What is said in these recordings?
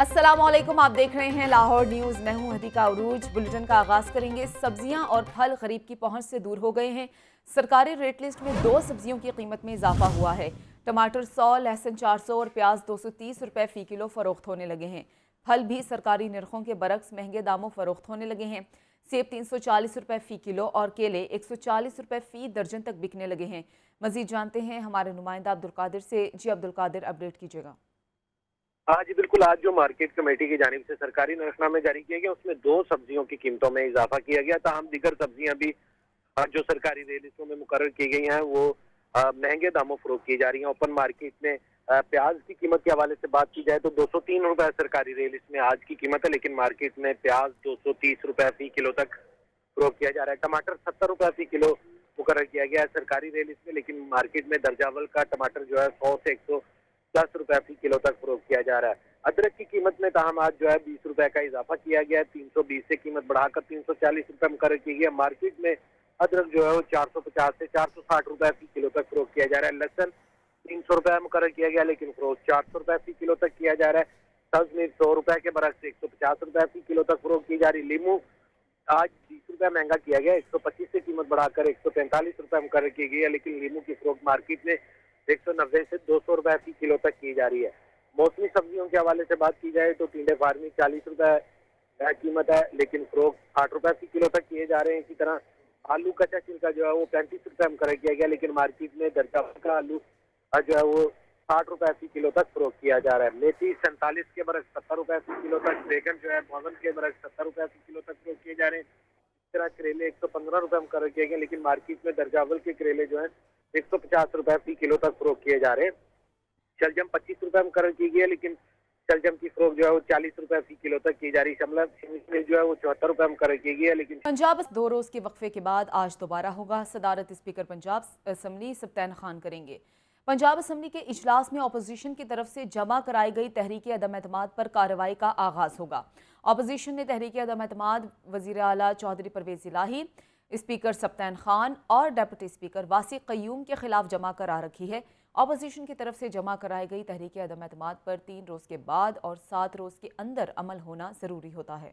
السلام علیکم، آپ دیکھ رہے ہیں لاہور نیوز۔ میں ہوں ہدیقہ عروج۔ بلٹن کا آغاز کریں گے۔ سبزیاں اور پھل غریب کی پہنچ سے دور ہو گئے ہیں۔ سرکاری ریٹ لسٹ میں 2 سبزیوں کی قیمت میں اضافہ ہوا ہے۔ ٹماٹر 100، لہسن 400 اور پیاز 230 روپے فی کلو فروخت ہونے لگے ہیں۔ پھل بھی سرکاری نرخوں کے برعکس مہنگے داموں فروخت ہونے لگے ہیں۔ سیب 340 روپے فی کلو اور کیلے 140 روپے فی درجن تک بکنے لگے ہیں۔ مزید جانتے ہیں ہمارے نمائندہ عبدالقادر سے۔ جی عبدالقادر، اپڈیٹ کیجیے گا۔ جی بالکل، آج جو مارکیٹ کمیٹی کی جانب سے سرکاری نرخ نامے جاری کیا گیا اس میں 2 سبزیوں کی قیمتوں میں اضافہ کیا گیا، تاہم دیگر سبزیاں بھی جو سرکاری ریٹ لسٹوں میں مقرر کی گئی ہیں وہ مہنگے داموں فروخت کی جا رہی ہیں۔ اوپن مارکیٹ میں پیاز کی قیمت کے حوالے سے بات کی جائے تو 203 روپے سرکاری ریٹ لسٹ میں آج کی قیمت ہے، لیکن مارکیٹ میں پیاز 230 روپے فی کلو تک فروخت کیا جا رہا ہے۔ ٹماٹر 70 روپے فی کلو مقرر کیا گیا ہے سرکاری ریٹ لسٹ میں، لیکن مارکیٹ میں درجہ اول کا ٹماٹر جو ہے 100 سے 110 روپے فی کلو تک فروخت کیا جا رہا ہے۔ ادرک کی قیمت میں تاہم آج جو ہے 20 روپے کا اضافہ کیا گیا ہے، 320 سے قیمت بڑھا کر 340 روپے مقرر کی گئی ہے۔ مارکیٹ میں ادرک جو ہے وہ 450 سے 460 روپے فی کلو تک فروخت کیا جا رہا ہے۔ لہسن 300 روپے مقرر کیا گیا لیکن فروخت 400 روپے فی کلو تک کیا جا رہا ہے۔ سبز مرچ 100 روپے کے برعکس 150 روپے فی کلو تک فروخت کی جا رہی ہے۔ لیمو آج 20 روپے مہنگا کیا گیا، 125 سے قیمت بڑھا کر 145 روپے مقرر کی گئی ہے، لیکن لیمو کی فروخت مارکیٹ میں 190 سے 200 روپے فی کلو تک کی جا رہی ہے۔ موسمی سبزیوں کے حوالے سے بات کی جائے تو ٹنڈے فارمی 40 روپے قیمت ہے لیکن فروخت 60 روپے فی کلو تک کیے جا رہے ہیں۔ اسی طرح آلو کچا چھلکا جو ہے وہ 35 روپے مقرر کیا گیا، لیکن مارکیٹ میں درجہ کا آلو جو ہے وہ 60 روپے فی کلو تک فروخت کیا جا رہا ہے۔ میتھی 47 کے برعکس 70 روپے فی کلو تک، بیگن جو ہے 52 کے برعکس 70 روپے فی کلو تک فروخت کیے جا رہے ہیں۔ اس طرح کریلے 115 روپے مقرر کیے گئے، لیکن مارکیٹ میں درجہ اول کے کریلے جو ہیں 150 روپے فی کلو تک فروخت کیے جا رہے ہیں۔ شلجم 25 روپے مقرر کی گئی ہے، لیکن شلجم کی فروخت جو ہے وہ 40 روپے فی کلو تک کی جا رہی ہے۔ شملہ مرچ جو ہے وہ 74 روپے مقرر کی گئی ہے، لیکن پنجاب 2 روز کے وقفے کے بعد آج دوبارہ ہوگا۔ صدارت اسپیکر پنجاب اسمبلی سبطین خان کریں گے۔ پنجاب اسمبلی کے اجلاس میں اپوزیشن کی طرف سے جمع کرائی گئی تحریک عدم اعتماد پر کارروائی کا آغاز ہوگا۔ اپوزیشن نے تحریک عدم اعتماد وزیر اعلیٰ چودھری پرویز الہی، اسپیکر سبطین خان اور ڈپٹی اسپیکر واسی قیوم کے خلاف جمع کرا رکھی ہے۔ اپوزیشن کی طرف سے جمع کرائی گئی تحریک عدم اعتماد پر 3 روز کے بعد اور 7 روز کے اندر عمل ہونا ضروری ہوتا ہے۔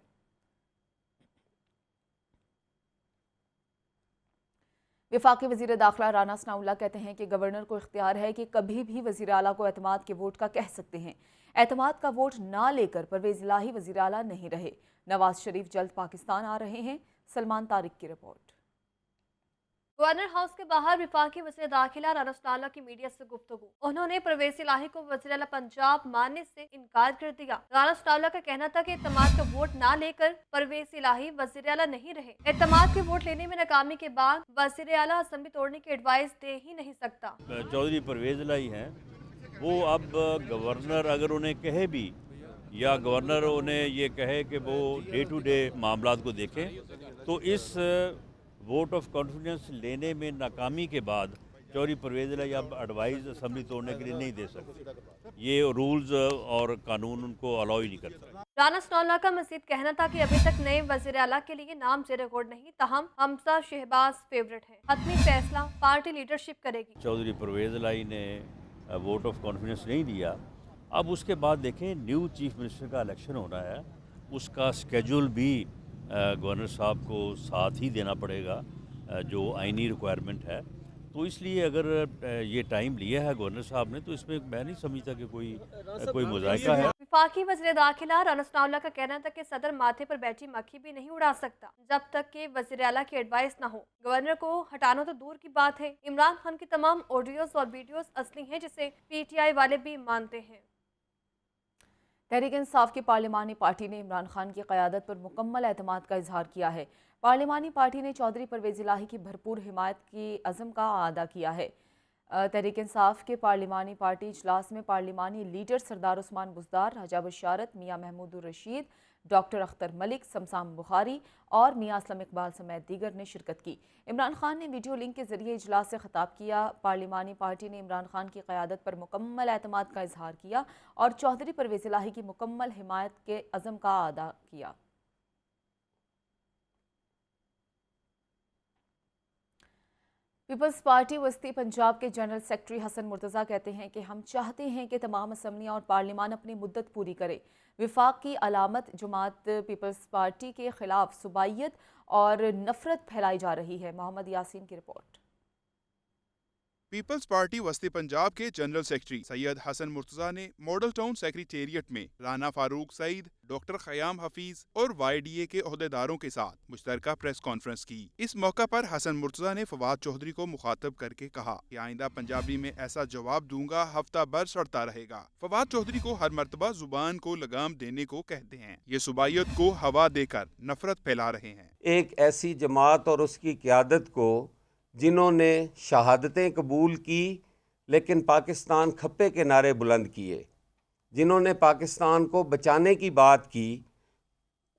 وفاقی وزیر داخلہ رانا ثناء اللہ کہتے ہیں کہ گورنر کو اختیار ہے کہ کبھی بھی وزیر اعلیٰ کو اعتماد کے ووٹ کا کہہ سکتے ہیں۔ اعتماد کا ووٹ نہ لے کر پرویز الہی وزیر اعلیٰ نہیں رہے۔ نواز شریف جلد پاکستان آ رہے ہیں۔ سلمان طارق کی رپورٹ۔ گورنر ہاؤس کے باہر وفاقی وزیر داخلہ رانا ثناء اللہ کی میڈیا سے گفتگو۔ انہوں نے پرویز الہی کو وزیر اعلیٰ پنجاب ماننے سے انکار کر دیا۔ رانا ثناء اللہ کا کہنا تھا کہ اعتماد کا ووٹ نہ لے کر پرویز الہی وزیر اعلیٰ نہیں رہے۔ اعتماد کے ووٹ لینے میں ناکامی کے بعد وزیر اعلیٰ اسمبلی توڑنے کی ایڈوائز دے ہی نہیں سکتا۔ چودھری پرویز الہی ہیں، وہ اب گورنر اگر انہیں کہے بھی یا گورنر انہیں یہ کہے کہ وہ ڈے ٹو ڈے معاملات کو دیکھیں تو اس ووٹ آف کانفیڈنس لینے میں ناکامی کے بعد چودھری پرویز الہی اب ایڈوائز اسمبلی توڑنے کے لیے نہیں دے سکتے۔ یہ رولز اور قانون ان کو الاؤ ہی نہیں کرتا۔ رانا ثناء اللہ کا مزید کہنا تھا کہ ابھی تک نئے وزیر اعلیٰ کے لیے نام زیر غور نہیں، تاہم حمزہ شہباز فیورٹ ہے۔ حتمی فیصلہ پارٹی لیڈرشپ کرے گی۔ چودھری پرویز الہی نے ووٹ آف کانفیڈنس نہیں دیا، اب اس کے بعد دیکھیں نیو چیف منسٹر کا الیکشن ہونا ہے، اس کا سکیجول بھی گورنر صاحب کو ساتھ ہی دینا پڑے گا جو آئینی ریکوائرمنٹ ہے، تو اس لیے اگر یہ ٹائم لیا ہے گورنر صاحب نے تو اس میں میں نہیں سمجھتا کہ کوئی مذائقہ ہے۔ وفاقی وزیر داخلہ رانا ثناء اللہ کا کہنا تھا کہ صدر ماتھے پر بیٹھی مکھی بھی نہیں اڑا سکتا جب تک کہ وزیر اعلیٰ کی ایڈوائس نہ ہو۔ گورنر کو ہٹانا تو دور کی بات ہے، عمران خان کی تمام آڈیوز اور ویڈیوز اصلی ہیں، جسے پی ٹی آئی والے بھی مانتے ہیں۔ تحریک انصاف کی پارلیمانی پارٹی نے عمران خان کی قیادت پر مکمل اعتماد کا اظہار کیا ہے۔ پارلیمانی پارٹی نے چودھری پرویز الہی کی بھرپور حمایت کی عزم کا اعادہ کیا ہے۔ تحریک انصاف کے پارلیمانی پارٹی اجلاس میں پارلیمانی لیڈر سردار عثمان بزدار، حاجہ بشارت، میاں محمود الرشید، ڈاکٹر اختر ملک، سمسام بخاری اور میاں اسلم اقبال سمیت دیگر نے شرکت کی۔ عمران خان نے ویڈیو لنک کے ذریعے اجلاس سے خطاب کیا۔ پارلیمانی پارٹی نے عمران خان کی قیادت پر مکمل اعتماد کا اظہار کیا اور چودھری پرویز الہی کی مکمل حمایت کے عزم کا اعادہ کیا۔ پیپلز پارٹی وسطی پنجاب کے جنرل سیکرٹری حسن مرتضیٰ کہتے ہیں کہ ہم چاہتے ہیں کہ تمام اسمبلیاں اور پارلیمان اپنی مدت پوری کرے۔ وفاق کی علامت جماعت پیپلز پارٹی کے خلاف صوبائیت اور نفرت پھیلائی جا رہی ہے۔ محمد یاسین کی رپورٹ۔ پیپلز پارٹی وسطی پنجاب کے جنرل سیکرٹری سید حسن مرتضیٰ نے ماڈل ٹاؤن سیکریٹریٹ میں رانا فاروق سعید، ڈاکٹر خیام حفیظ اور وائی ڈی اے کے عہدیداروں کے ساتھ مشترکہ پریس کانفرنس کی۔ اس موقع پر حسن مرتضیٰ نے فواد چودھری کو مخاطب کر کے کہا کہ آئندہ پنجابی میں ایسا جواب دوں گا ہفتہ بھر سڑتا رہے گا۔ فواد چودھری کو ہر مرتبہ زبان کو لگام دینے کو کہتے ہیں، یہ صوبائیت کو ہوا دے کر نفرت پھیلا رہے ہیں۔ ایک ایسی جماعت اور اس کی قیادت کو جنہوں نے شہادتیں قبول کی لیکن پاکستان کھپے کے نعرے بلند کیے، جنہوں نے پاکستان کو بچانے کی بات کی،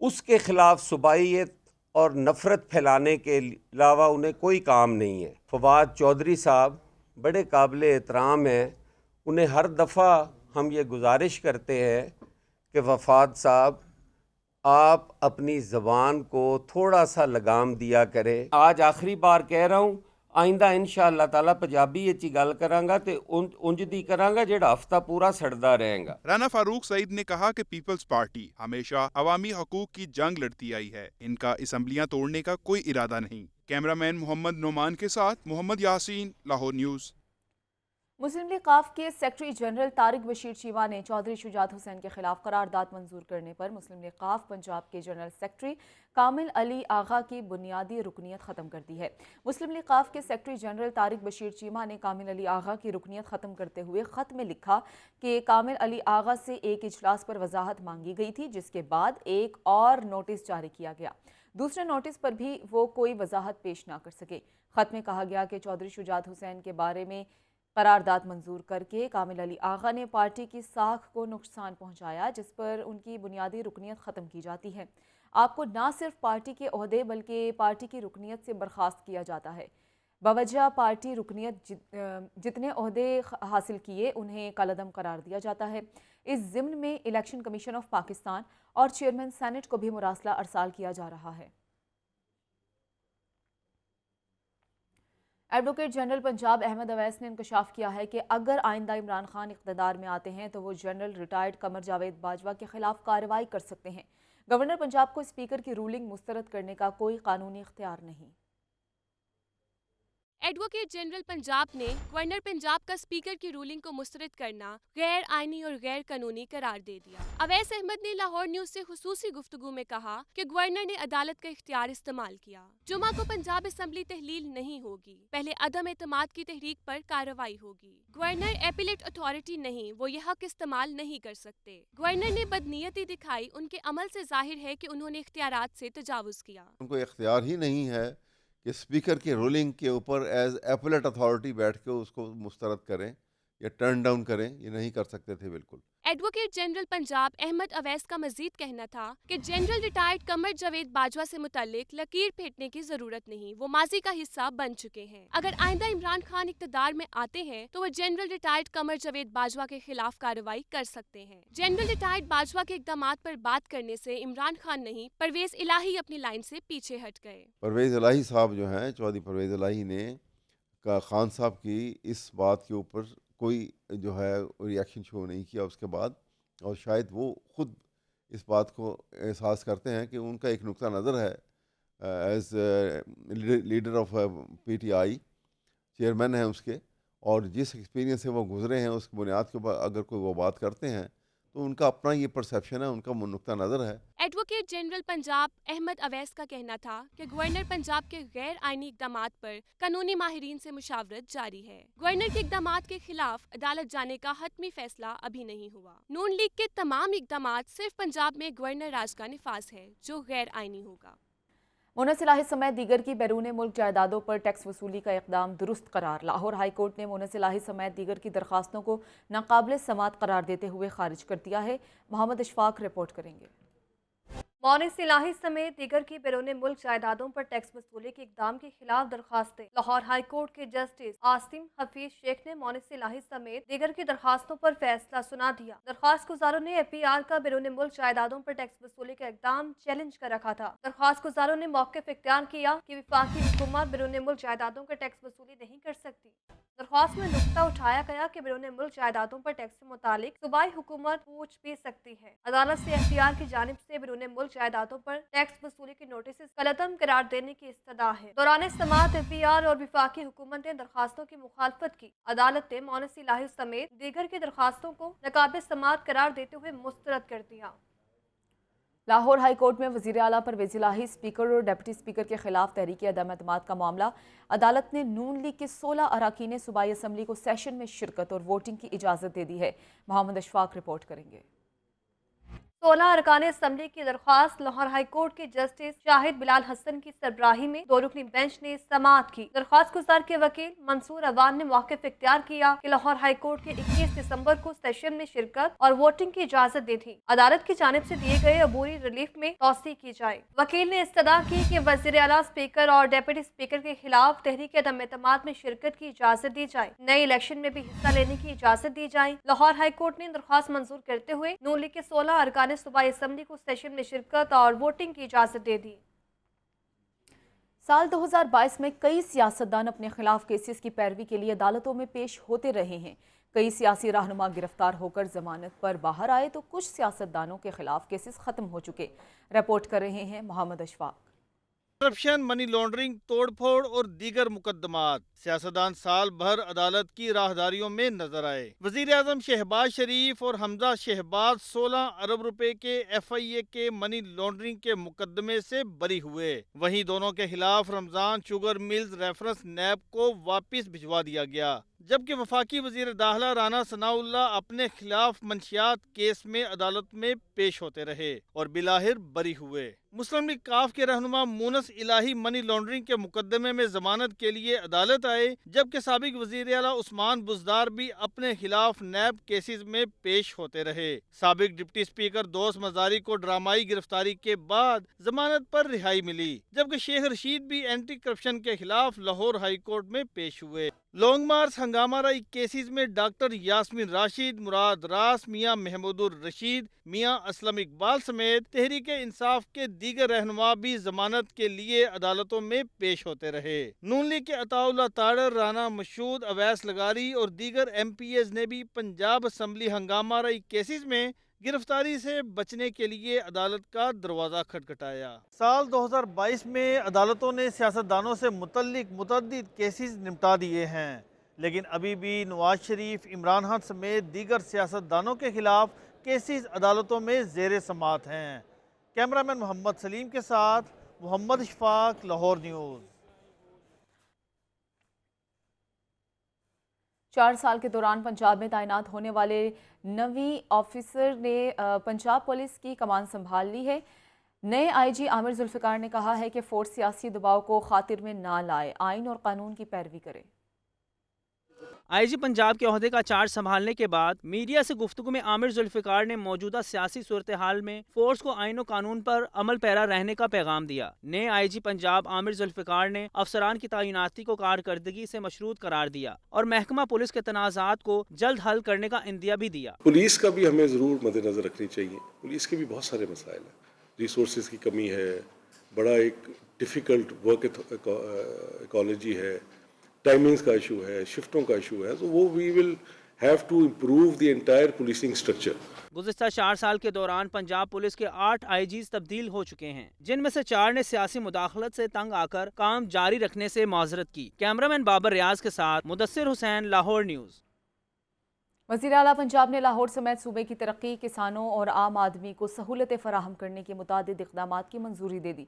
اس کے خلاف صوبائیت اور نفرت پھیلانے کے علاوہ انہیں کوئی کام نہیں ہے۔ فواد چودھری صاحب بڑے قابل احترام ہیں، انہیں ہر دفعہ ہم یہ گزارش کرتے ہیں کہ وفاد صاحب آپ اپنی زبان کو تھوڑا سا لگام دیا کریں۔ آج آخری بار کہہ رہا ہوں، آئندہ انشاءاللہ تعالی پنجابی اچ گل کرانگا تے انج دی کرانگا جڑا ہفتہ پورا سڑدا رہے گا۔ رانا فاروق سعید نے کہا کہ پیپلز پارٹی ہمیشہ عوامی حقوق کی جنگ لڑتی آئی ہے، ان کا اسمبلیاں توڑنے کا کوئی ارادہ نہیں۔ کیمرہ مین محمد نعمان کے ساتھ محمد یاسین، لاہور نیوز۔ مسلم لیگ ق کے سیکرٹری جنرل طارق بشیر چیمہ نے چودھری شجاعت حسین کے خلاف قرارداد منظور کرنے پر مسلم لیگ ق پنجاب کے جنرل سیکرٹری کامل علی آغا کی بنیادی رکنیت ختم کر دی ہے۔ مسلم لیگ ق کے سیکرٹری جنرل طارق بشیر چیمہ نے کامل علی آغا کی رکنیت ختم کرتے ہوئے خط میں لکھا کہ کامل علی آغا سے ایک اجلاس پر وضاحت مانگی گئی تھی، جس کے بعد ایک اور نوٹس جاری کیا گیا۔ دوسرے نوٹس پر بھی وہ کوئی وضاحت پیش نہ کر سکے۔ خط میں کہا گیا کہ چودھری شجاعت حسین کے بارے میں قرارداد منظور کر کے کامل علی آغا نے پارٹی کی ساکھ کو نقصان پہنچایا، جس پر ان کی بنیادی رکنیت ختم کی جاتی ہے۔ آپ کو نہ صرف پارٹی کے عہدے بلکہ پارٹی کی رکنیت سے برخاست کیا جاتا ہے۔ بوجہ پارٹی رکنیت جتنے عہدے حاصل کیے انہیں کالعدم قرار دیا جاتا ہے۔ اس ضمن میں الیکشن کمیشن آف پاکستان اور چیئرمین سینٹ کو بھی مراسلہ ارسال کیا جا رہا ہے۔ ایڈوکیٹ جنرل پنجاب احمد اویس نے انکشاف کیا ہے کہ اگر آئندہ عمران خان اقتدار میں آتے ہیں تو وہ جنرل ریٹائرڈ قمر جاوید باجوہ کے خلاف کارروائی کر سکتے ہیں۔ گورنر پنجاب کو اسپیکر کی رولنگ مسترد کرنے کا کوئی قانونی اختیار نہیں۔ ایڈوکیٹ جنرل پنجاب نے گورنر پنجاب کا اسپیکر کی رولنگ کو مسترد کرنا غیر آئینی اور غیر قانونی قرار دے دیا۔ اویس احمد نے لاہور نیوز سے خصوصی گفتگو میں کہا کہ گورنر نے عدالت کا اختیار استعمال کیا۔ جمعہ کو پنجاب اسمبلی تحلیل نہیں ہوگی، پہلے عدم اعتماد کی تحریک پر کارروائی ہوگی۔ گورنر ایپیلیٹ اتھارٹی نہیں، وہ یہ حق استعمال نہیں کر سکتے۔ گورنر نے بدنیتی دکھائی، ان کے عمل سے ظاہر ہے کہ انہوں نے اختیارات سے تجاوز کیا۔ ان کو اختیار ہی نہیں ہے کہ اسپیکر کی رولنگ کے اوپر ایز ایپیلیٹ اتھارٹی بیٹھ کے اس کو مسترد کریں یا ٹرن ڈاؤن کریں، یہ نہیں کر سکتے تھے بالکل۔ ایڈوکیٹ جنرل پنجاب احمد اویس کا مزید کہنا تھا کہ جنرل ریٹائرڈ قمر جاوید باجوہ سے متعلق لکیر پھینکنے کی ضرورت نہیں، وہ ماضی کا حصہ بن چکے ہیں۔ اگر آئندہ عمران خان اقتدار میں آتے ہیں تو وہ جنرل ریٹائرڈ قمر جاوید باجوہ کے خلاف کارروائی کر سکتے ہیں۔ جنرل ریٹائرڈ باجوہ کے اقدامات پر بات کرنے سے عمران خان نہیں، پرویز الہی اپنی لائن سے پیچھے ہٹ گئے۔ پرویز الہی صاحب جو ہیں، چودھری پرویز الہی نے خان صاحب کی اس بات کے اوپر کوئی جو ہے ریئیکشن شو نہیں کیا اس کے بعد، اور شاید وہ خود اس بات کو احساس کرتے ہیں کہ ان کا ایک نقطہ نظر ہے as leader of P T I, chairman ہیں اس کے، اور جس ایکسپیرینس سے وہ گزرے ہیں اس کی بنیاد کے اوپر اگر کوئی وہ بات کرتے ہیں تو ان کا اپنا یہ پرسیپشن ہے، ان کا نقطہ نظر ہے۔ ایڈوکیٹ جنرل پنجاب احمد اویس کا کہنا تھا کہ گورنر پنجاب کے غیر آئینی اقدامات پر قانونی ماہرین سے مشاورت جاری ہے۔ گورنر کے اقدامات کے خلاف عدالت جانے کا حتمی فیصلہ ابھی نہیں ہوا۔ نون لیگ کے تمام اقدامات صرف پنجاب میں گورنر راج کا نفاذ ہے جو غیر آئینی ہوگا۔ مونس الہی سمیت دیگر کی بیرون ملک جائیدادوں پر ٹیکس وصولی کا اقدام درست قرار۔ لاہور ہائی کورٹ نے مونس الہی سمیت دیگر کی درخواستوں کو ناقابل سماعت قرار دیتے ہوئے خارج کر دیا ہے۔ محمد اشفاق رپورٹ کریں گے۔ मोनिस इलाही समेत दीगर की बैरून मुल्क जायदादों पर टैक्स वसूली के इकदाम के खिलाफ दरखास्तें। लाहौर हाई कोर्ट के जस्टिस आसिम हफीज शेख ने मोनिस इलाही समेत दीगर की दरखास्तों पर फैसला सुना दिया। दरखास्त गुजारों ने APR का बैरून मुल्क जायदादों पर टैक्स वसूली का इकदाम चैलेंज कर रखा था। दरखास्त गुजारों ने मौक़िफ़ इख्तियार किया कि वफाकी हुकूमत बैरून मुल्क जायदादों का टैक्स वसूली नहीं कर सकती। दरख्वास्त में नुक्ता उठाया गया कि बैरून मुल्क जायदादों पर टैक्स से मुतालिक सूबाई हुकूमत पूछ भी सकती है। अदालत से FTR की जानिब से बैरून मुल्क जायदादों पर टैक्स वसूली के नोटिस कलअदम करार देने की इस्तदा है। दौरान समाअत APR और वफाकी हुकूमत ने दरखास्तों की मुखालफत की। अदालत ने मोनिस इलाही समेत दीगर की दरखास्तों को नाकाबिल समाअत करार देते हुए मुस्तरद कर दिया। लाहौर हाई कोर्ट में वज़ीर आला परवेज़ इलाही, स्पीकर और डिप्टी स्पीकर के खिलाफ तहरीक अदम एतमाद का मामला। अदालत ने नून लीग के 16 अरकान सूबाई असम्बली को सेशन में शिरकत और वोटिंग की इजाज़त दे दी है। मोहम्मद अशफाक रिपोर्ट करेंगे। 16 अरकान असम्बली की दरख्वास्त लाहौर हाई कोर्ट के जस्टिस शाहिद बिलाल हसन की सरबराही में 2 रुकनी बेंच ने समाअत की। दरख्वास्त गुजार के वकील मंसूर अवान ने मौक़िफ़ इख्तियार किया कि लाहौर हाई कोर्ट के 21 दिसंबर को सेशन में शिरकत और वोटिंग की इजाज़त दी थी। अदालत की जानिब से दिए गए अबूरी रिलीफ में तौसी की जाए। वकील ने इस्तदा की कि वज़ीर आला, स्पीकर और डिप्टी स्पीकर के खिलाफ तहरीक अदम एतमाद में शिरकत की इजाज़त दी जाए। नए इलेक्शन में भी हिस्सा लेने की इजाज़त दी जाए। लाहौर हाई कोर्ट ने दरख्वास्त मंजूर करते हुए नून लीग के 16 अरकान सूबाई असम्बली को सेशन में शिरकत और वोटिंग की इजाज़त दे दी। साल 2022 में कई सियासतदान अपने खिलाफ केसेस की पैरवी के लिए अदालतों में पेश होते रहे हैं। कई सियासी रहनुमा गिरफ्तार होकर जमानत पर बाहर आए तो कुछ सियासतदानों के खिलाफ केसेस खत्म हो चुके। रिपोर्ट कर रहे हैं Mohammad Ashfaq. Corruption, money laundering, तोड़फोड़ और दीगर मुकदमात, सियासतदान साल भर अदालत की राहदारियों में नजर आए। वजीर आजम शहबाज शरीफ और हमजा शहबाज 16 अरब रुपए के FIA के मनी लॉन्ड्रिंग के मुकदमे से बरी हुए। वहीं दोनों के खिलाफ रमजान शुगर मिल्स रेफरेंस नैब को वापस भिजवा दिया गया, जबकि वफाकी वजीर दाखिला राना सनाउल्लाह अपने खिलाफ मंशियात केस में अदालत में पेश होते रहे और बिलाहिर बरी हुए। मुस्लिम लीग काफ के रहनुमा मोनिस इलाही मनी लॉन्ड्रिंग के मुकदमे में जमानत के लिए अदालत आए, जबकि साबिक वजीर आला उस्मान बुज़दार भी अपने खिलाफ नैब केसेस में पेश होते रहे। साबिक डिप्टी स्पीकर दोस्त मजारी को ड्रामाई गिरफ्तारी के बाद जमानत पर रिहाई मिली, जबकि शेख रशीद भी एंटी करप्शन के खिलाफ लाहौर हाई कोर्ट में पेश हुए। लॉन्ग मार्च हंगामा राई केसेस में डॉक्टर यास्मीन राशिद, मुराद रास, मियां महमूदुर रशीद, मियां असलम इकबाल समेत तहरीक इंसाफ के दीगर रहनुमा भी जमानत के लिए अदालतों में पेश होते रहे। नून लीग के अताउल्लाह ताड़र, राना मशहूद, अवैस लगारी और दीगर MPs ने भी पंजाब असम्बली हंगामा राई केसेस में गिरफ्तारी से बचने के लिए अदालत का दरवाज़ा खटखटाया। साल 2022 में अदालतों ने सियासतदानों से मुतल्लिक मुतअद्दिद केसेस निपटा दिए हैं, लेकिन अभी भी नवाज शरीफ, इमरान खान समेत दीगर सियासतदानों के खिलाफ केसेस अदालतों में ज़ेर समाअत हैं। कैमरामैन मोहम्मद सलीम के साथ मोहम्मद इशफाक, लाहौर न्यूज़। 4 साल के दौरान पंजाब में तैनात होने वाले नवी ऑफिसर ने पंजाब पुलिस की कमान संभाल ली है। नए IG आमिर जुल्फ़िकार ने कहा है कि फोर्स सियासी दबाव को खातिर में ना लाए, आइन और कानून की पैरवी करे। IG पंजाब के ओहदे का चार्ज संभालने के बाद मीडिया से गुफ्तगू में आमिर जुल्फ़िकार ने मौजूदा सियासी सूरत हाल में फोर्स को आइन और कानून पर अमल पैरा रहने का पैगाम दिया। नए IG पंजाब आमिर जुल्फ़िकार ने अफसरान की तैनाती को कारकर्दगी से मशरूत करार दिया और महकमा पुलिस के तनाज़ात को जल्द हल करने का इंदिया भी दिया। पुलिस का भी हमें ज़रूर मद्देनज़र रखनी चाहिए। पुलिस के भी बहुत सारे मसाइल हैं, रिसोर्सेज की कमी है, बड़ा एक डिफ़िकल्ट वर्क इकोलॉजी है, टाइमिंग्स का इशू है, शिफ्टों का इशू है, तो वो we will have to improve the entire policing structure. गुज़िश्ता 4 साल के दौरान पंजाब पुलिस के 8 IGs तब्दील हो चुके हैं, जिनमें से 4 ने सियासी मुदाखलत से तंग आकर काम जारी रखने से माजरत की। कैमरामैन बाबर रियाज के साथ मुदस्सिर हुसैन, लाहौर न्यूज़। वज़ीर आला पंजाब ने लाहौर समेत सूबे की तरक्की, किसानों और आम आदमी को सहूलतें फराहम करने के मुतादिद इक़दामात की मंजूरी दे दी।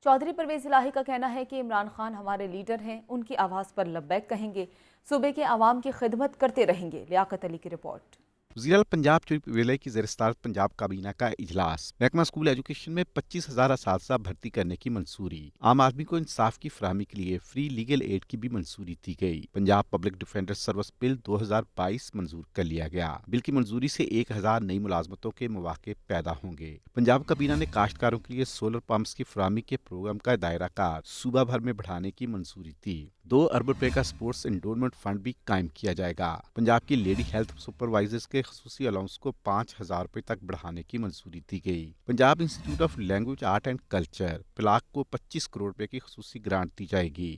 चौधरी परवेज़ इलाही का कहना है कि इमरान खान हमारे लीडर हैं, उनकी आवाज़ पर लब्बैक कहेंगे, सूबे के आवाम की खिदमत करते रहेंगे। लियाकत अली की रिपोर्ट। वज़ीर-ए-आला पंजाब चौधरी विलय की ज़ेर-ए-सदारत पंजाब काबीना का इजलास। महकमा स्कूल एजुकेशन में 25,000 असातिज़ा भर्ती करने की मंजूरी। आम आदमी को इंसाफ की फराहमी के लिए फ्री लीगल एड की भी मंजूरी दी गई। Punjab public defender service bill 2022 मंजूर कर लिया गया। बिल की मंजूरी से 1000 नई मुलाजमतों के मौके पैदा होंगे। पंजाब काबीना ने काश्तकारों के लिए सोलर पंप्स की फराहमी के प्रोग्राम का दायरा कार सूबा भर में बढ़ाने की मंजूरी दी। 2 अरब रुपए का स्पोर्ट्स इंडोरमेंट फंड भी कायम किया जाएगा। पंजाब की लेडी हेल्थ सुपरवाइजर्स के खसूसी अलाउंस को 5,000 रुपए तक बढ़ाने की मंजूरी दी गई। Punjab institute of language art and culture PILAC को 25 करोड़ रुपए की खसूसी ग्रांट दी जाएगी।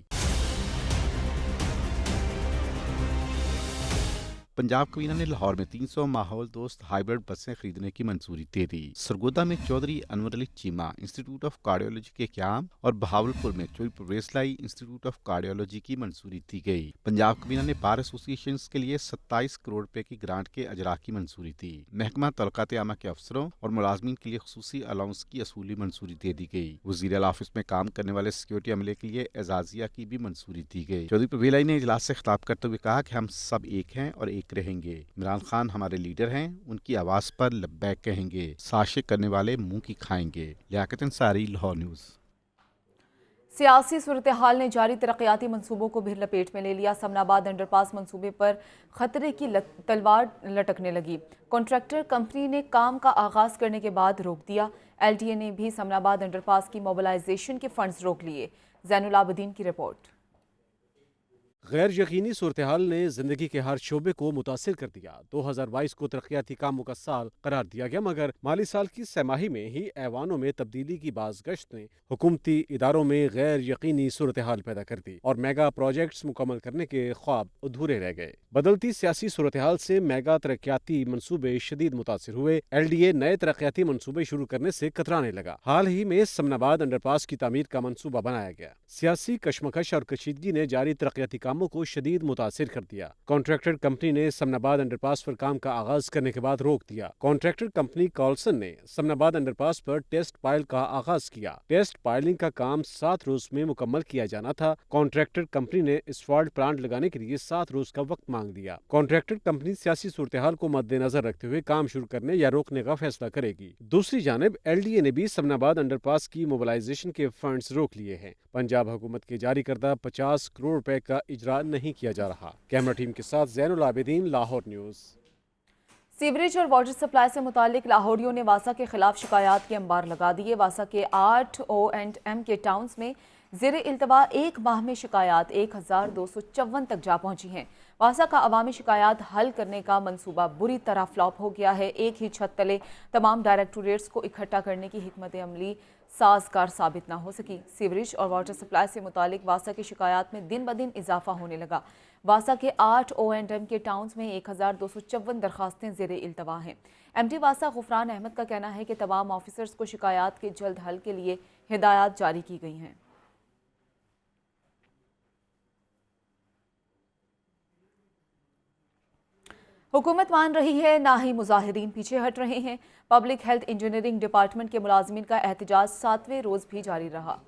पंजाब काबीना ने लाहौर में 300 माहौल दोस्त हाइब्रिड बसें खरीदने की मंजूरी दे दी। सरगोदा में Chaudhry Anwar Ali Cheema institute of cardiology के क़याम और बहावलपुर में Chaudhry Parvez Elahi institute of cardiology की मंजूरी दी गई। पंजाब काबीना ने बार एसोसिएशन के लिए 27 करोड़ रुपए की ग्रांट के अजरा की मंजूरी दी। महकमा तलक़ात आमा के अफसरों और मुलाजमीन के लिए खसूसी अलाउंस की असूली मंजूरी दे दी गई। वज़ीर-ए-आला ऑफिस में काम करने वाले सिक्योरिटी अमले के लिए एजाजिया की भी मंजूरी दी गई। चौधरी परवेज लाई ने इजलास से खिताब करते हुए कहा कि हम सब एक हैं और एक रहेंगे। इमरान खान हमारे लीडर हैं, उनकी आवाज पर लब्बैक कहेंगे, साजिश करने वाले मुंह की खाएंगे। लियाकत अंसारी, लाहौर न्यूज़। सियासी सूरत हाल ने जारी तरक्याती मंसूबों को भी लपेट में ले लिया। समनाबाद अंडरपास मंसूबे पर खतरे की तलवार लटकने लगी। कॉन्ट्रैक्टर कंपनी ने काम का आगाज करने के बाद रोक दिया। LDA ने भी समनाबाद अंडरपास की मोबिलाइजेशन के फंड्स रोक लिए। ज़ैनुल आबिदीन की रिपोर्ट। गैर यकीनी सूरत हाल ने जिंदगी के हर शोबे को मुतासिर कर दिया। 2022 को तरक्याती कामों का साल करार दिया गया, मगर माली साल की सहमाही में ही ऐवानों में तब्दीली की बाज़गश्त ने हुकूमती इदारों में गैर यकीनी सूरत हाल पैदा कर दी और मेगा प्रोजेक्ट्स मुकम्मल करने के ख्वाब अधूरे रह गए। बदलती सियासी सूरत हाल से मेगा तरक्याती मनसूबे शदीद मुतासिर हुए। LDA नए तरक्याती मनसूबे शुरू करने से कतराने लगा। हाल ही में समनाबाद अंडरपास की तामीर का मनसूबा बनाया गया। सियासी कशमकश और कशीदगी ने जारी तरक्याती कामों को शदीद मुतासिर कर दिया। कॉन्ट्रैक्टर कंपनी ने समनाबाद अंडरपास पर काम का आगाज करने के बाद रोक दिया। कॉन्ट्रैक्टर कंपनी कॉल्सन ने समनाबाद अंडरपास पर टेस्ट पाइल का आगाज किया। टेस्ट पाइलिंग का काम 7 रोज में मुकम्मल किया जाना था। कॉन्ट्रैक्टर कंपनी ने एस्फाल्ट प्लांट लगाने के लिए 7 रोज का वक्त मांग दिया। कॉन्ट्रैक्टर कंपनी सियासी सूरत हाल को मद्देनजर रखते हुए काम शुरू करने या रोकने का फैसला करेगी। दूसरी जानिब LDA ने भी समनाबाद अंडरपास की मोबिलाइजेशन के फंड्स रोक लिए हैं। पंजाब हुकूमत के जारी करदा 50 करोड़ रुपए का इजरा नहीं किया जा रहा। कैमरा टीम के साथ ज़ैनुल आबिदीन, लाहौर न्यूज़। सीवरेज और वाटर सप्लाई से मुतालिक लाहौरियों ने वासा के खिलाफ शिकायत के अंबार लगा दिए। वासा के 8 O&M के टाउन्स में ज़ेर इल्तवा एक माह में शिकायत 1254 तक जा पहुंची हैं। वासा का अवामी शिकायत हल करने का मंसूबा बुरी तरह फ्लॉप हो गया है। एक ही छत तले तमाम डायरेक्टोरेट्स को इकट्ठा करने की हिकमत अमली साजगार साबित ना हो सकी। सीवरेज और वाटर सप्लाई से मुतालिक वासा की शिकायत में दिन ब दिन इजाफा होने लगा। वासा के 8 O&M के टाउन्स में 1254 दरखास्तें ज़ेर इल्तवा हैं। MD वासा गुफरान अहमद का कहना है कि तमाम ऑफिसर्स को शिकायत के जल्द हल के लिए हिदायत जारी की गई हैं। हुकूमत मान रही है, ना ही मुजाहिरीन पीछे हट रहे हैं। पब्लिक हेल्थ इंजीनियरिंग डिपार्टमेंट के मुलाजमीन का एहतजाज 7वें रोज भी जारी रहा।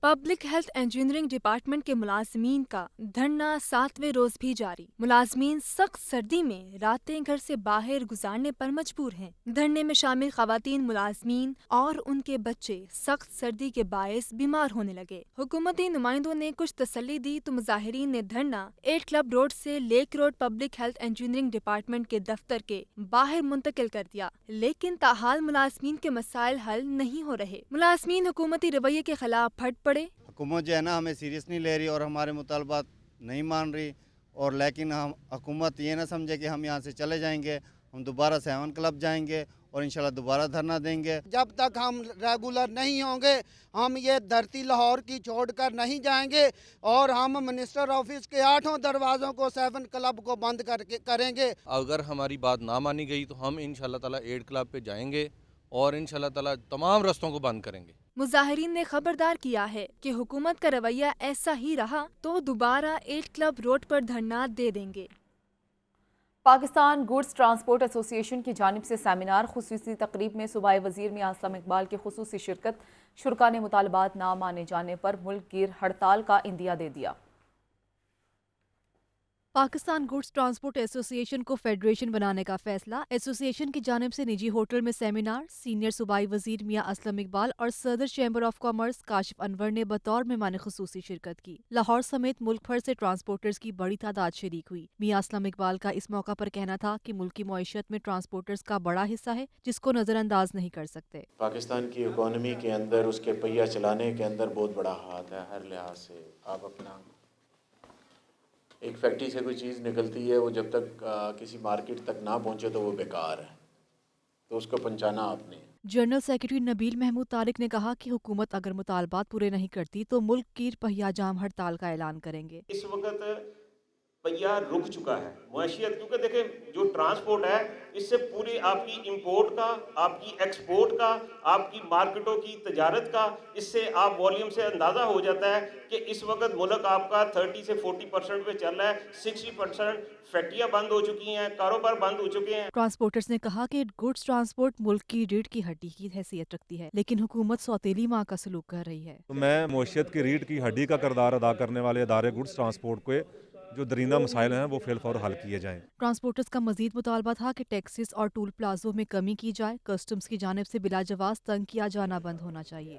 पब्लिक हेल्थ इंजीनियरिंग डिपार्टमेंट के मुलाजमीन का धरना 7वें रोज भी जारी। मुलाजमीन सख्त सर्दी में रातें घर से बाहर गुजारने पर मजबूर हैं। धरने में शामिल खवातीन मुलाजमीन और उनके बच्चे सख्त सर्दी के बायस बीमार होने लगे। हुकूमती नुमाइंदों ने कुछ तसल्ली दी तो मुजाहिरीन ने धरना 8 क्लब रोड से lake road public health engineering department के दफ्तर के बाहर मुंतकिल कर दिया, लेकिन ताहाल मुलाजमीन के मसाइल हल नहीं हो रहे। मुलाजमीन हुकूमती रवैये के खिलाफ फट पड़े। हुकूमत जो है ना हमें सीरियस नहीं ले रही और हमारे मुतालबात नहीं मान रही, और लेकिन हम हुकूमत ये ना समझे कि हम यहाँ से चले जाएंगे। हम दोबारा 7 क्लब जाएंगे और इंशाल्लाह दोबारा धरना देंगे। जब तक हम रेगुलर नहीं होंगे हम ये धरती लाहौर की छोड़कर नहीं जाएंगे और हम मिनिस्टर ऑफिस के 8 दरवाज़ों को 7 क्लब को बंद करेंगे। अगर हमारी बात ना मानी गई तो हम इंशाल्लाह ताला 8 क्लब पे जाएंगे और इंशाल्लाह ताला तमाम रास्तों को बंद करेंगे। मुजाहिरीन ने खबरदार किया है कि हुकूमत का रवैया ऐसा ही रहा तो दोबारा 8 क्लब रोड पर धरना दे देंगे। पाकिस्तान गुड्स ट्रांसपोर्ट एसोसिएशन की जानिब से सेमिनार खुसूसी तकरीब में सूबाई वजीर मियां असलम इकबाल की खुसूसी शिरकत। शुरका ने मुतालबात ना माने जाने पर मुल्क गिर हड़ताल का इंदिया दे दिया। पाकिस्तान गुड्स ट्रांसपोर्ट एसोसिएशन को फेडरेशन बनाने का फैसला। एसोसिएशन की जानिब से निजी होटल में सेमिनार। सीनियर सूबाई वजीर मियां असलम इकबाल और सदर chamber of commerce Kashif Anwar ने बतौर मेहमान खुसूसी शिरकत की। लाहौर समेत मुल्क भर से ट्रांसपोर्टर्स की बड़ी तादाद शरीक हुई। मियां असलम इकबाल का इस मौका पर कहना था कि मुल्क की मईशत में ट्रांसपोर्टर्स का बड़ा हिस्सा है, जिसको नजरअंदाज नहीं कर सकते। पाकिस्तान की इकोनॉमी के अंदर, उसके पहिया चलाने के अंदर बहुत बड़ा हाथ है हर लिहाज से। आप अपना एक फैक्ट्री से कोई चीज़ निकलती है, वो जब तक किसी मार्केट तक ना पहुंचे तो वो बेकार है, तो उसको पहुंचाना आपने। जनरल सेक्रेटरी नबील महमूद तारिक ने कहा कि हुकूमत अगर मुतालबात पूरे नहीं करती तो मुल्क की पहिया जाम हड़ताल का ऐलान करेंगे। इस वक्त पहिया रुक चुका है मईशियत, क्योंकि देखें जो ट्रांसपोर्ट है इससे पूरी आपकी इंपोर्ट का, आपकी एक्सपोर्ट का, आपकी मार्केटों की तजारत का, इससे आप वॉल्यूम से अंदाज़ा हो जाता है कि इस वक्त मुल्क आपका 30 से 40% पे चल रहा है। 60% फैक्ट्रियाँ बंद हो चुकी हैं, कारोबार बंद हो चुके हैं। ट्रांसपोर्टर्स ने कहा कि गुड्स ट्रांसपोर्ट मुल्क की रीढ़ की हड्डी की हैसियत रखती है, लेकिन हुकूमत सौतेली माँ का सलूक कर रही है। तो मैं मईशत की रीढ़ की हड्डी का किरदार अदा करने वाले इदारे गुड्स ट्रांसपोर्ट के जो दरिंदा मसाइल हैं वो फिलफौर हल किए जाएं। ट्रांसपोर्टर्स का मजीद मुतालबा था कि टैक्सेस और टूल प्लाजों में कमी की जाए। कस्टम्स की जानिब से बिला जवाज तंग किया जाना बंद होना चाहिए।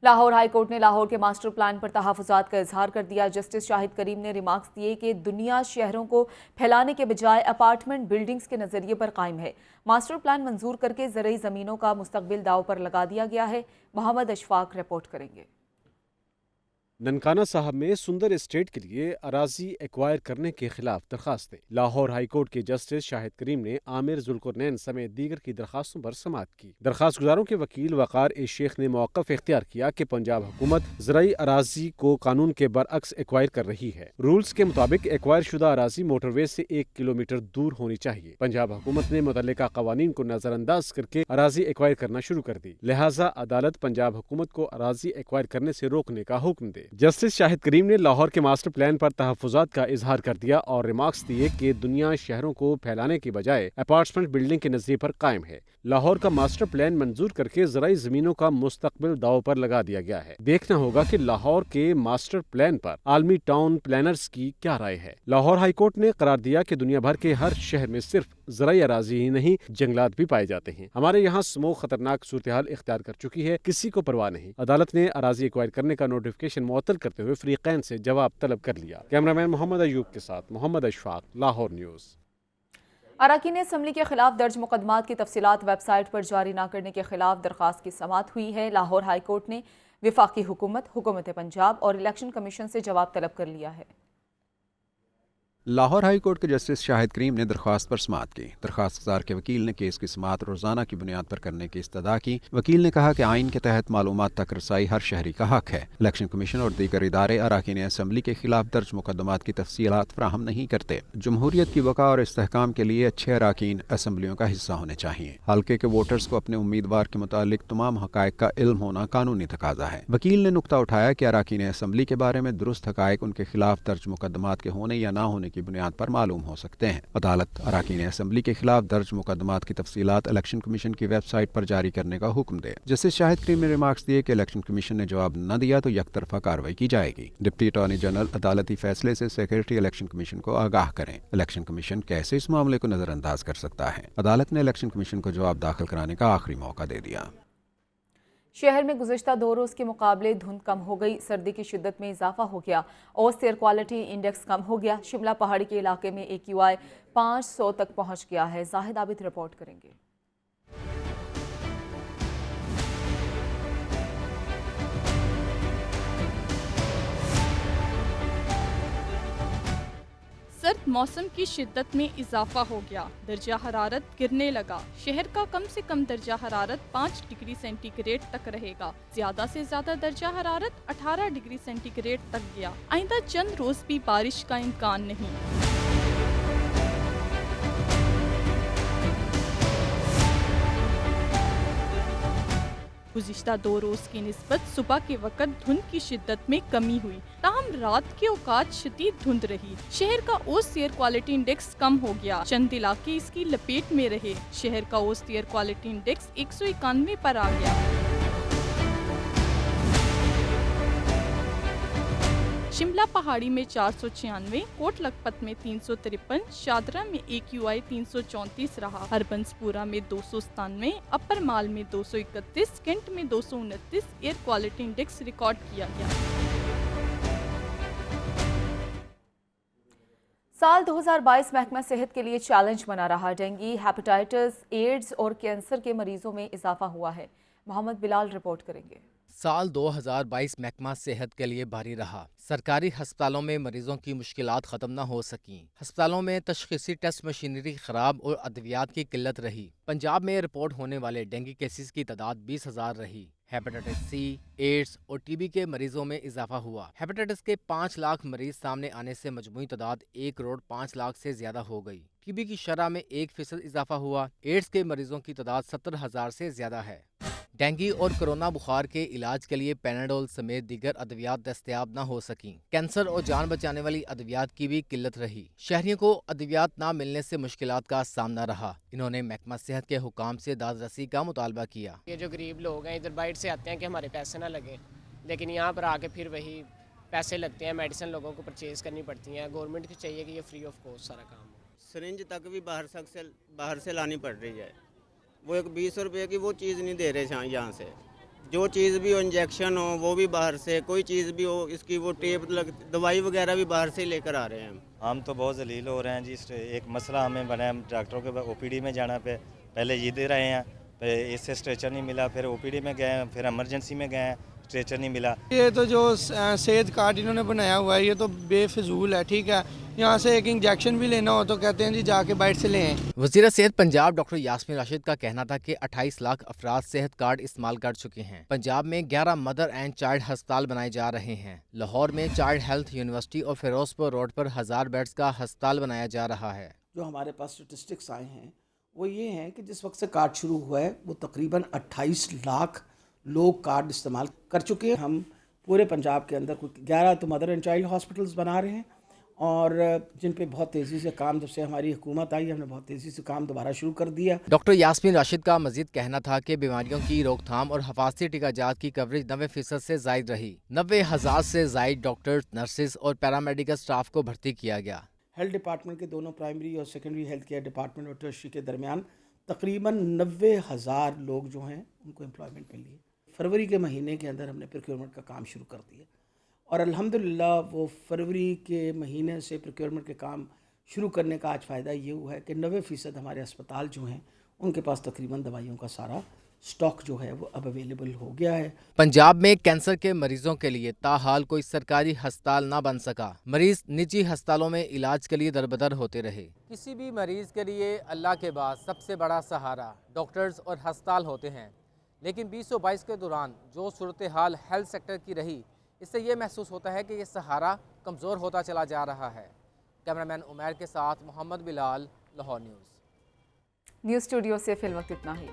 लाहौर हाई कोर्ट ने लाहौर के मास्टर प्लान पर तहफ़्फ़ुज़ात का इजहार कर दिया। जस्टिस शाहिद करीम ने रिमार्क्स दिए कि दुनिया शहरों को फैलाने के बजाय अपार्टमेंट बिल्डिंग्स के नज़रिए पर कायम है। मास्टर प्लान मंजूर करके ज़रई ज़मीनों का मुस्तकबिल दाव पर लगा दिया गया है। मोहम्मद अशफाक रिपोर्ट करेंगे। ननकाना साहब में सुंदर एस्टेट के लिए अराजी एक्वायर करने के खिलाफ दरखास्तें। लाहौर हाई कोर्ट के जस्टिस शाहिद करीम ने आमिर जुल्कुरनैन समेत दीगर की दरखास्तों पर समाअत की। दरखास्त गुजारों के वकील वकार ए शेख ने मौक़िफ़ इख्तियार किया कि पंजाब हुकूमत ज़राई अराजी को कानून के बरअक्स एक्वायर कर रही है। रूल्स के मुताबिक एक्वायर शुदा अराजी मोटरवे से 1 किलोमीटर दूर होनी चाहिए। पंजाब हुकूमत ने मुतल्लिका कवानीन को नजरअंदाज करके अराजी एक्वायर करना शुरू कर दी, लिहाजा अदालत पंजाब हुकूमत को अराजी एक्वायर करने से रोकने का हुक्म दे। जस्टिस शाहिद करीम ने लाहौर के मास्टर प्लान पर तहफ़्फ़ुज़ात का इजहार कर दिया और रिमार्क्स दिए कि दुनिया शहरों को फैलाने के बजाय अपार्टमेंट बिल्डिंग के नज़रिए पर कायम है। लाहौर का मास्टर प्लान मंजूर करके ज़राई ज़मीनों का मुस्तकबिल दाव पर लगा दिया गया है। देखना होगा कि लाहौर के मास्टर प्लान पर आलमी टाउन प्लानर्स की क्या राय है। लाहौर हाई कोर्ट ने करार दिया कि दुनिया भर के हर शहर में सिर्फ ज़राई अराजी ही नहीं, जंगलात भी पाए जाते हैं। हमारे यहाँ स्मोक खतरनाक सूरत हाल इख्तियार कर चुकी है, किसी को परवाह नहीं। अदालत ने अराजी एक्वायर करने का नोटिफिकेशन मुअत्तल करते हुए फरीकैन से जवाब तलब कर लिया। कैमरामैन मोहम्मद अयूब के साथ मोहम्मद अशफाक, लाहौर न्यूज़। अरकान असम्बली के खिलाफ दर्ज मुकदमात की तफसीलात वेबसाइट पर जारी न करने के खिलाफ दरखास्त की समाअत हुई है। लाहौर हाई कोर्ट ने वफाकी हुकूमत पंजाब और इलेक्शन कमीशन से जवाब तलब कर लिया है। लाहौर हाई कोर्ट के जस्टिस शाहिद करीम ने दरख्वास्त पर समाअत की। दरख्वास्तदार के वकील ने केस की समाअत रोज़ाना की बुनियाद पर करने की इस्तदा की। वकील ने कहा कि आइन के तहत मालूमात तक रसाई हर शहरी का हक है। इलेक्शन कमीशन और दीगर इदारे अरकान असम्बली के खिलाफ दर्ज मुकदमात की तफसीलात फराहम नहीं करते। जमहूरियत की बका और इस्तेहकाम के लिए अच्छे अरकान असम्बलियों का हिस्सा होने चाहिए। हल्के के वोटर्स को अपने उम्मीदवार के मुतालिक तमाम हकायक का इल्म होना कानूनी तकाजा है। वकील ने नुक्ता उठाया कि अरकान असम्बली के बारे में दुरुस्त हकायक उनके खिलाफ दर्ज मुकदमात के होने या ना होने की बुनियाद पर मालूम हो सकते हैं। अदालत अरकान असम्बली के खिलाफ दर्ज मुकदमात की तफसीलात इलेक्शन कमीशन की वेबसाइट पर जारी करने का हुक्म दे। जस्टिस शाहिद करीम ने रिमार्क्स दिए कि इलेक्शन कमीशन ने जवाब न दिया तो यकतरफा कार्रवाई की जाएगी। डिप्टी अटॉर्नी जनरल अदालती फैसले से सेक्रेटरी इलेक्शन कमीशन को आगाह करें। इलेक्शन कमीशन कैसे इस मामले को नजरअंदाज कर सकता है। अदालत ने इलेक्शन कमीशन को जवाब दाखिल कराने का आखिरी मौका दे दिया। शहर में गुज़िश्ता 2 रोज़ के मुकाबले धुंध कम हो गई। सर्दी की शिद्दत में इजाफा हो गया। औसत एयर क्वालिटी इंडेक्स कम हो गया। शिमला पहाड़ी के इलाके में AQI 500 तक पहुँच गया है। जाहिद आबिद रिपोर्ट करेंगे। सर्द मौसम की शिद्दत में इजाफा हो गया। दर्जा हरारत गिरने लगा। शहर का कम से कम दर्जा हरारत 5 डिग्री सेंटीग्रेड तक रहेगा। ज्यादा से ज्यादा दर्जा हरारत 18 डिग्री सेंटीग्रेड तक गया। आइंदा चंद रोज भी बारिश का इम्कान नहीं। गुज़िश्ता 2 रोज़ की निस्बत सुबह के वक्त धुंध की शिद्दत में कमी हुई, ताहम रात के औकात शदीद धुंध रही। शहर का औसत एयर क्वालिटी इंडेक्स कम हो गया। चंद इलाके इसकी लपेट में रहे। शहर का औसत एयर क्वालिटी इंडेक्स 191 पर आ गया। शिमला पहाड़ी में 496, कोट लखपत में 353, शादरा में AQI 334 रहा। हरबंसपुरा में 297, अपर माल में 231, कैंट में 229 एयर क्वालिटी इंडेक्स रिकॉर्ड किया गया। साल 2022 महकमा सेहत के लिए चैलेंज बना रहा। डेंगू, हेपेटाइटिस, एड्स और कैंसर के मरीजों में इजाफा हुआ है। मोहम्मद बिलाल रिपोर्ट करेंगे। साल 2022 महकमा सेहत के लिए भारी रहा। सरकारी अस्पतालों में मरीजों की मुश्किलात ख़त्म न हो सकीं। अस्पतालों में तशख़ीसी टेस्ट मशीनरी ख़राब और अद्वियात की किल्लत रही। पंजाब में रिपोर्ट होने वाले डेंगू केसेस की तादाद 20,000 रही। हेपेटाइटिस सी, एड्स और टीबी के मरीजों में इजाफा हुआ। हेपेटाइटिस के 5 लाख मरीज सामने आने से मजमूई तादाद 1 करोड़ 5 लाख से ज्यादा हो गई। टीबी की शरह में 1% इजाफा हुआ। एड्स के मरीजों की तादाद 70,000 से ज्यादा है। डेंगू और कोरोना बुखार के इलाज के लिए पैनाडोल समेत दीगर अद्वियात दस्तयाब न हो सकीं। कैंसर और जान बचाने वाली अद्वियात की भी किल्लत रही। शहरियों को अद्वियात न मिलने से मुश्किलात का सामना रहा। इन्होंने महकमा सेहत के हुकाम से दाद रसी का मुतालबा किया। ये जो गरीब लोग हैं इधर बाइट से आते हैं कि हमारे पैसे ना लगे, लेकिन यहाँ पर आके फिर वही पैसे लगते हैं। मेडिसिन लोगों को परचेज करनी पड़ती हैं। गवर्नमेंट को चाहिए कि ये फ्री ऑफ कॉस्ट सारा काम हो। सिरिंज तक भी बाहर से लानी पड़ रही है। वो एक 20 रुपये की वो चीज़ नहीं दे रहे यहाँ से। जो चीज़ भी हो, इंजेक्शन हो, वो भी बाहर से, कोई चीज़ भी हो, इसकी वो टेप दवाई वगैरह भी बाहर से ही लेकर आ रहे हैं। हम तो बहुत जलील हो रहे हैं जी। एक मसला हमें बना है, डॉक्टरों के OPD में जाना पे पहले ये दे रहे हैं, इससे स्ट्रेचर नहीं मिला, फिर OPD में गए, फिर इमरजेंसी में गए, स्ट्रेचर नहीं मिला। ये तो जो सेहत कार्ड इन्होंने बनाया हुआ है ये तो बेफिजूल है। ठीक है, यहाँ से एक इंजेक्शन भी लेना हो तो कहते हैं जी जाके बाइट से लें। वज़ीर सेहत पंजाब डॉक्टर यास्मीन राशिद का कहना था कि 28 लाख अफराद सेहत कार्ड इस्तेमाल कर चुके हैं। पंजाब में 11 मदर एंड चाइल्ड अस्पताल बनाए जा रहे हैं। लाहौर में चाइल्ड हेल्थ यूनिवर्सिटी और फिरोजपुर रोड पर 1000 बेड्स का अस्पताल बनाया जा रहा है। जो हमारे पास स्टेटिस्टिक्स आए हैं वो ये हैं कि जिस वक्त से कार्ड शुरू हुआ है वो तकरीबन 28 लाख लोग कार्ड इस्तेमाल कर चुके हैं। हम पूरे पंजाब के अंदर कुछ 11 तो मदर एंड चाइल्ड हॉस्पिटल्स बना रहे हैं और जिन पे बहुत तेज़ी से काम, जब से हमारी हुकूमत आई हमने बहुत तेज़ी से काम दोबारा शुरू कर दिया। डॉक्टर यास्मीन राशिद का मजीद कहना था कि बीमारियों की रोकथाम और हफाजती टीकाजात की कवरेज 90% से जायद रही। 90,000 से जायद डॉक्टर्स, नर्सेज और पैरामेडिकल स्टाफ को भर्ती किया गया। हेल्थ डिपार्टमेंट के दोनों प्राइमरी और सेकेंडरी हेल्थ केयर डिपार्टमेंट और टर्शरी के दरमियान तकरीबन 90,000 लोग जो हैं उनको एम्प्लॉयमेंट मिली है। फरवरी के महीने के अंदर हमने प्रोक्योरमेंट का काम शुरू कर दिया और अल्हम्दुलिल्लाह वो फरवरी के महीने से प्रोक्योरमेंट के काम शुरू करने का आज फ़ायदा ये हुआ है कि 90% हमारे अस्पताल जो हैं उनके पास तकरीबन दवाइयों का सारा स्टॉक जो है वो अब अवेलेबल हो गया है। पंजाब में कैंसर के मरीजों के लिए ताहाल कोई सरकारी अस्पताल ना बन सका। मरीज निजी अस्पतालों में इलाज के लिए दरबदर होते रहे। किसी भी मरीज के लिए अल्लाह के बाद सबसे बड़ा सहारा डॉक्टर्स और अस्पताल होते हैं, लेकिन 2022 के दौरान जो सूरत हाल हेल्थ सेक्टर की रही, इससे ये महसूस होता है कि ये सहारा कमज़ोर होता चला जा रहा है। कैमरामैन उमैर के साथ Mohammad Bilal, Lahore news. News studio से फिल्म वक्त इतना ही।